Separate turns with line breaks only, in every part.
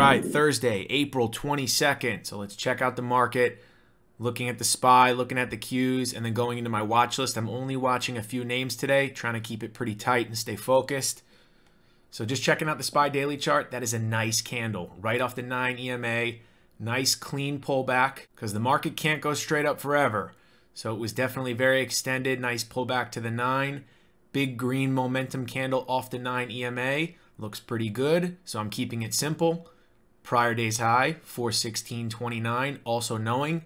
right, Thursday, April 22nd. So let's check out the market. Looking at the SPY, looking at the Qs, and then going into my watch list. I'm only watching a few names today, trying to keep it pretty tight and stay focused. So just checking out the SPY daily chart. That is a nice candle right off the 9 EMA. Nice clean pullback because the market can't go straight up forever. So it was definitely very extended. Nice pullback to the 9. Big green momentum candle off the 9 EMA. Looks pretty good. So I'm keeping it simple. Prior day's high, 416.29. Also knowing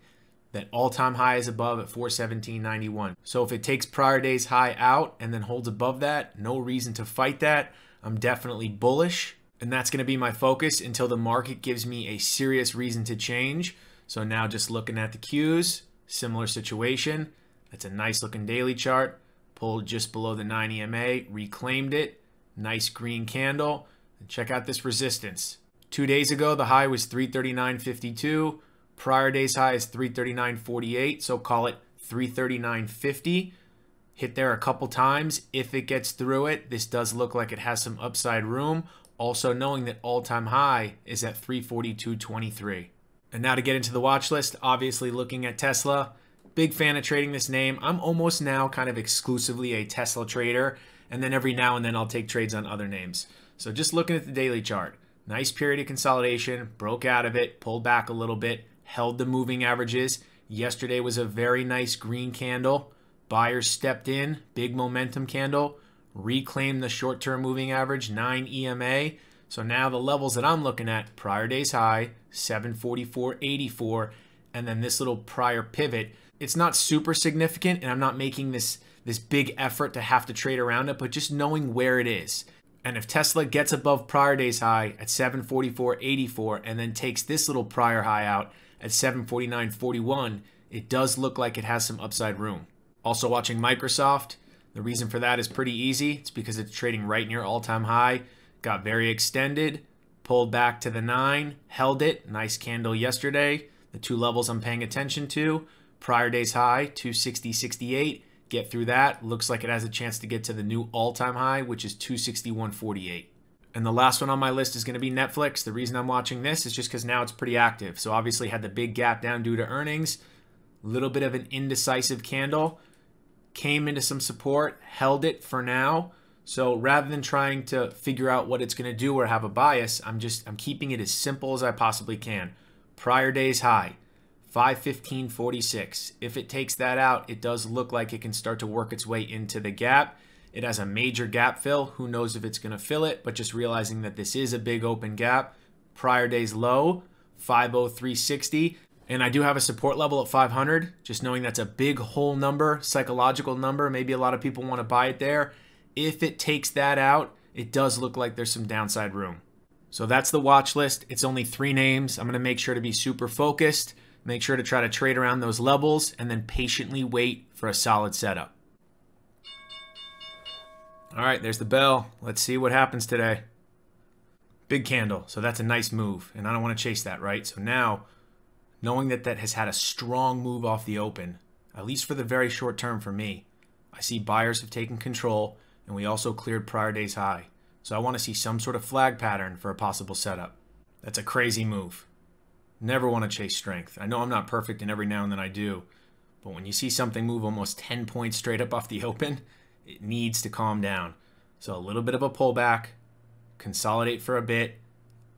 that all-time high is above at 417.91. So if it takes prior day's high out and then holds above that, no reason to fight that. I'm definitely bullish. And that's going to be my focus until the market gives me a serious reason to change. So now just looking at the Qs, similar situation. That's a nice looking daily chart. Pulled just below the 9 EMA, reclaimed it. Nice green candle. And check out this resistance. 2 days ago, the high was 339.52. Prior day's high is 339.48, so call it 339.50. Hit there a couple times. If it gets through it, this does look like it has some upside room. Also knowing that all-time high is at 342.23. And now to get into the watch list, obviously looking at Tesla. Big fan of trading this name. I'm almost now kind of exclusively a Tesla trader, and then every now and then I'll take trades on other names. So just looking at the daily chart. Nice period of consolidation, broke out of it, pulled back a little bit, held the moving averages. Yesterday was a very nice green candle. Buyers stepped in, big momentum candle, reclaimed the short-term moving average, 9 EMA. So now the levels that I'm looking at, prior day's high, 744.84, and then this little prior pivot. It's not super significant, and I'm not making this big effort to have to trade around it, but just knowing where it is. And if Tesla gets above prior day's high at 744.84 and then takes this little prior high out at 749.41, it does look like it has some upside room. Also watching Microsoft. The reason for that is pretty easy. It's because it's trading right near all-time high. Got very extended, pulled back to the 9, held it. Nice candle yesterday. The two levels I'm paying attention to. Prior day's high, 260.68. Get through that. Looks like it has a chance to get to the new all-time high, which is 261.48. And the last one on my list is going to be Netflix. The reason I'm watching this is just because now it's pretty active. So obviously had the big gap down due to earnings. A little bit of an indecisive candle. Came into some support, held it for now. So rather than trying to figure out what it's going to do or have a bias, I'm keeping it as simple as I possibly can. Prior day's high, 515.46. If it takes that out, it does look like it can start to work its way into the gap. It has a major gap fill. Who knows if it's going to fill it, but just realizing that this is a big open gap. Prior day's low, 503.60. And I do have a support level at 500, just knowing that's a big whole number, psychological number. Maybe a lot of people want to buy it there. If it takes that out, it does look like there's some downside room. So that's the watch list. It's only 3 names. I'm going to make sure to be super focused. Make sure to try to trade around those levels and then patiently wait for a solid setup. All right, there's the bell. Let's see what happens today. Big candle, so that's a nice move, and I don't want to chase that, right? So now, knowing that that has had a strong move off the open, at least for the very short term for me, I see buyers have taken control, and we also cleared prior day's high. So I want to see some sort of flag pattern for a possible setup. That's a crazy move. Never want to chase strength. I know I'm not perfect, and every now and then I do. But when you see something move almost 10 points straight up off the open, it needs to calm down. So a little bit of a pullback, consolidate for a bit,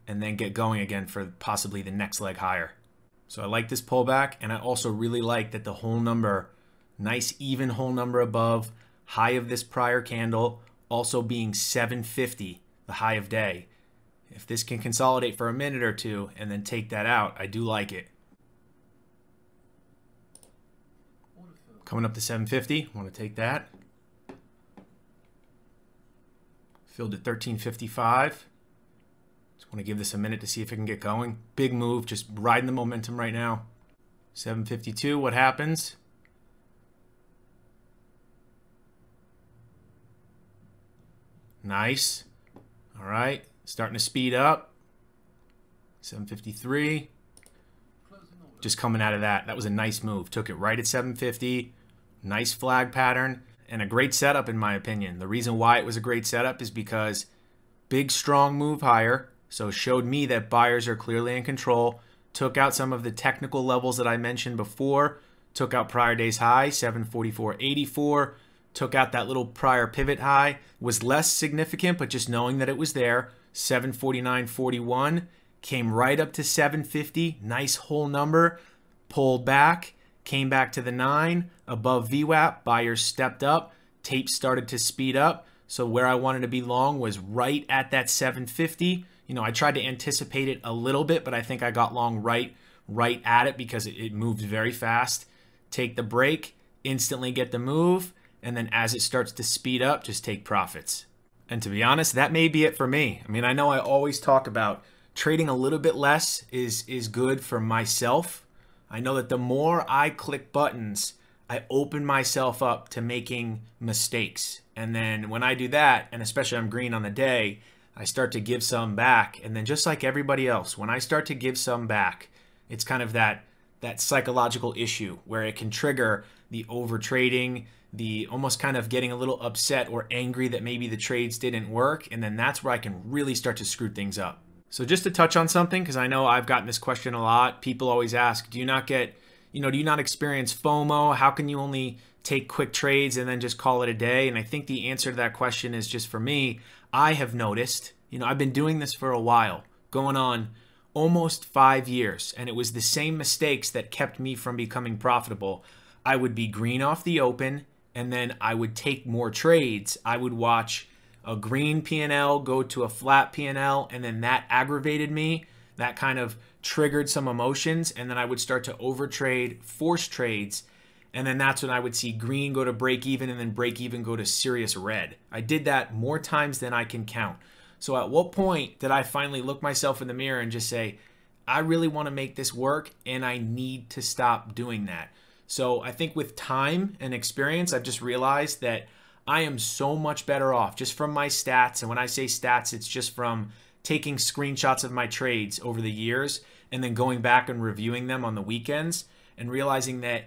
and then get going again for possibly the next leg higher. So I like this pullback, and I also really like that the whole number, nice even whole number above, high of this prior candle, also being 750, the high of day. If this can consolidate for a minute or two and then take that out, I do like it. Coming up to 750, want to take that. Filled at 1355. Just want to give this a minute to see if it can get going. Big move, just riding the momentum right now. 752, what happens? Nice. All right. Starting to speed up. 753. Just coming out of that. That was a nice move. Took it right at 750. Nice flag pattern. And a great setup in my opinion. The reason why it was a great setup is because big strong move higher. So it showed me that buyers are clearly in control, took out some of the technical levels that I mentioned before, took out prior day's high, 744.84, took out that little prior pivot high, was less significant, but just knowing that it was there, 749.41, came right up to 750, nice whole number, pulled back, came back to the 9, above VWAP, buyers stepped up, tape started to speed up, so where I wanted to be long was right at that 750. I tried to anticipate it a little bit, but I think I got long right at it because it moved very fast. Take the break, instantly get the move, and then as it starts to speed up, just take profits. And to be honest, that may be it for me. I know I always talk about trading a little bit less is good for myself. I know that the more I click buttons, I open myself up to making mistakes. And then when I do that, and especially I'm green on the day, I start to give some back. And then just like everybody else, when I start to give some back, it's kind of that psychological issue where it can trigger the over trading, the almost kind of getting a little upset or angry that maybe the trades didn't work. And then that's where I can really start to screw things up. So just to touch on something, because I know I've gotten this question a lot, people always ask, do you not experience FOMO? How can you only take quick trades and then just call it a day? And I think the answer to that question is just for me, I have noticed, I've been doing this for a while, going on almost 5 years, and it was the same mistakes that kept me from becoming profitable. I would be green off the open, and then I would take more trades. I would watch a green P&L go to a flat P&L, and then that aggravated me. That kind of triggered some emotions, and then I would start to overtrade, force trades, and then that's when I would see green go to break even and then break even go to serious red. I did that more times than I can count. So at what point did I finally look myself in the mirror and just say, I really want to make this work and I need to stop doing that? So I think with time and experience, I've just realized that I am so much better off just from my stats. And when I say stats, it's just from taking screenshots of my trades over the years and then going back and reviewing them on the weekends and realizing that,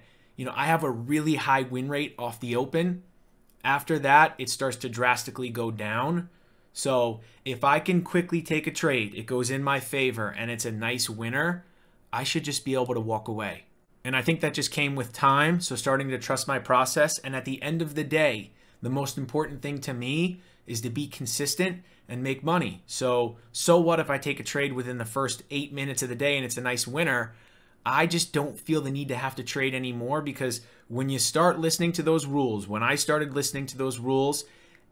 I have a really high win rate off the open. After that, it starts to drastically go down. So if I can quickly take a trade, it goes in my favor and it's a nice winner, I should just be able to walk away. And I think that just came with time. So starting to trust my process. And at the end of the day, the most important thing to me is to be consistent and make money. So what if I take a trade within the first 8 minutes of the day and it's a nice winner? I just don't feel the need to have to trade anymore, because when you start listening to those rules, when I started listening to those rules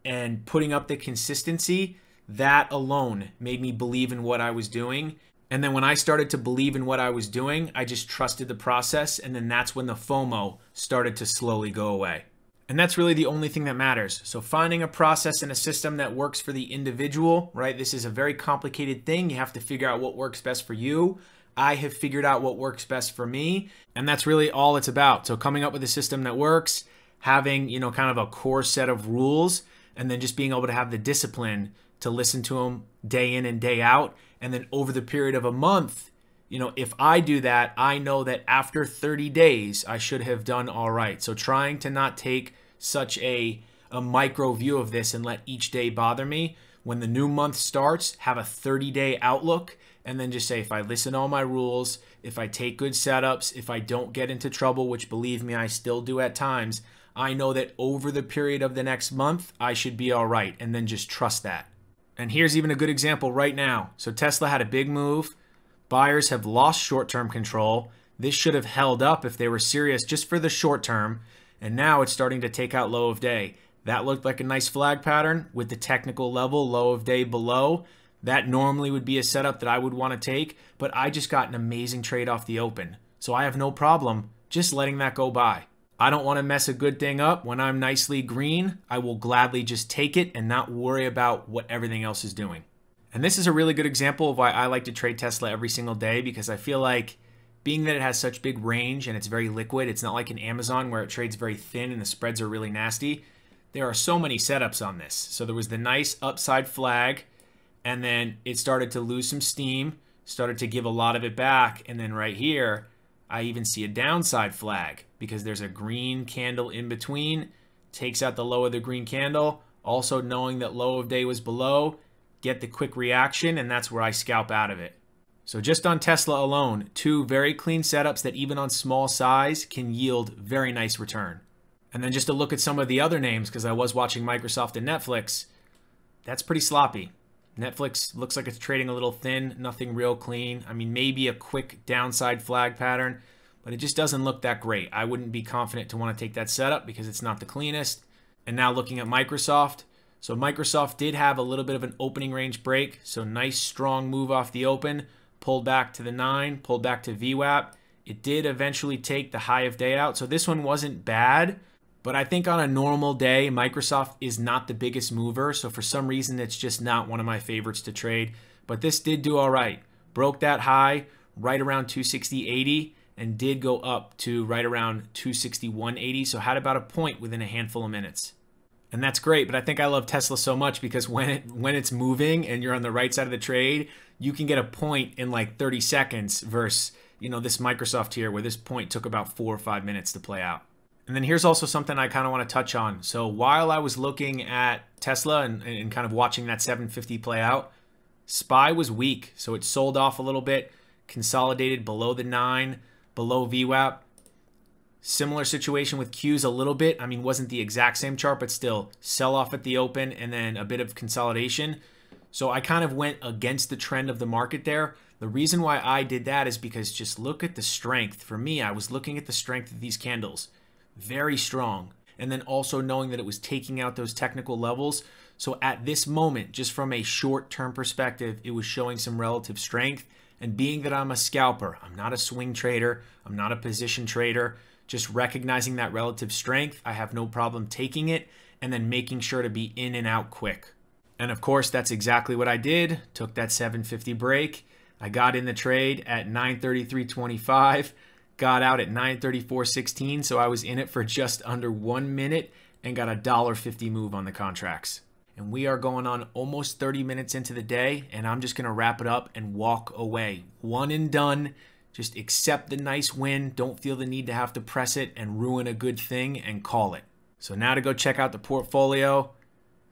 and putting up the consistency, that alone made me believe in what I was doing. And then when I started to believe in what I was doing, I just trusted the process. And then that's when the FOMO started to slowly go away. And that's really the only thing that matters. So finding a process and a system that works for the individual, right? This is a very complicated thing. You have to figure out what works best for you. I have figured out what works best for me. And that's really all it's about. So coming up with a system that works, having, kind of a core set of rules, and then just being able to have the discipline to listen to them day in and day out. And then over the period of a month, if I do that, I know that after 30 days, I should have done all right. So trying to not take such a micro view of this and let each day bother me. When the new month starts, have a 30-day outlook, and then just say, if I listen to all my rules, if I take good setups, if I don't get into trouble, which believe me, I still do at times, I know that over the period of the next month, I should be all right, and then just trust that. And here's even a good example right now. So Tesla had a big move. Buyers have lost short-term control. This should have held up if they were serious just for the short term, and now it's starting to take out low of day. That looked like a nice flag pattern with the technical level, low of day below. That normally would be a setup that I would want to take, but I just got an amazing trade off the open. So I have no problem just letting that go by. I don't want to mess a good thing up. When I'm nicely green, I will gladly just take it and not worry about what everything else is doing. And this is a really good example of why I like to trade Tesla every single day, because I feel like being that it has such big range and it's very liquid, it's not like an Amazon where it trades very thin and the spreads are really nasty. There are so many setups on this. So there was the nice upside flag, and then it started to lose some steam, started to give a lot of it back. And then right here, I even see a downside flag because there's a green candle in between, takes out the low of the green candle. Also knowing that low of day was below, get the quick reaction, and that's where I scalp out of it. So just on Tesla alone, 2 very clean setups that even on small size can yield very nice return. And then just to look at some of the other names, because I was watching Microsoft and Netflix, that's pretty sloppy. Netflix looks like it's trading a little thin, nothing real clean. I mean, maybe a quick downside flag pattern, but it just doesn't look that great. I wouldn't be confident to want to take that setup because it's not the cleanest. And now looking at Microsoft. So Microsoft did have a little bit of an opening range break. So nice strong move off the open, pulled back to the 9, pulled back to VWAP. It did eventually take the high of day out. So this one wasn't bad. But I think on a normal day, Microsoft is not the biggest mover. So for some reason, it's just not one of my favorites to trade. But this did do all right. Broke that high right around 260.80 and did go up to right around 261.80. So had about a point within a handful of minutes. And that's great. But I think I love Tesla so much because when it's moving and you're on the right side of the trade, you can get a point in like 30 seconds versus, this Microsoft here where this point took about 4 or 5 minutes to play out. And then here's also something I kind of want to touch on. So while I was looking at Tesla and kind of watching that 750 play out, SPY was weak. So it sold off a little bit, consolidated below the 9, below VWAP. Similar situation with Qs a little bit. I mean, wasn't the exact same chart, but still sell off at the open and then a bit of consolidation. So I kind of went against the trend of the market there. The reason why I did that is because just look at the strength. For me, I was looking at the strength of these candles. Very strong. And then also knowing that it was taking out those technical levels. So at this moment, just from a short-term perspective, it was showing some relative strength. And being that I'm a scalper, I'm not a swing trader, I'm not a position trader, just recognizing that relative strength, I have no problem taking it and then making sure to be in and out quick. And of course, that's exactly what I did. Took that 750 break. I got in the trade at 933.25. Got out at 934.16, so I was in it for just under 1 minute and got a $1.50 move on the contracts. And we are going on almost 30 minutes into the day, and I'm just going to wrap it up and walk away. One and done. Just accept the nice win. Don't feel the need to have to press it and ruin a good thing and call it. So now to go check out the portfolio.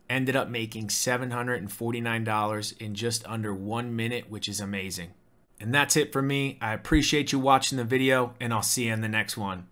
Ended up making $749 in just under 1 minute, which is amazing. And that's it for me. I appreciate you watching the video, and I'll see you in the next one.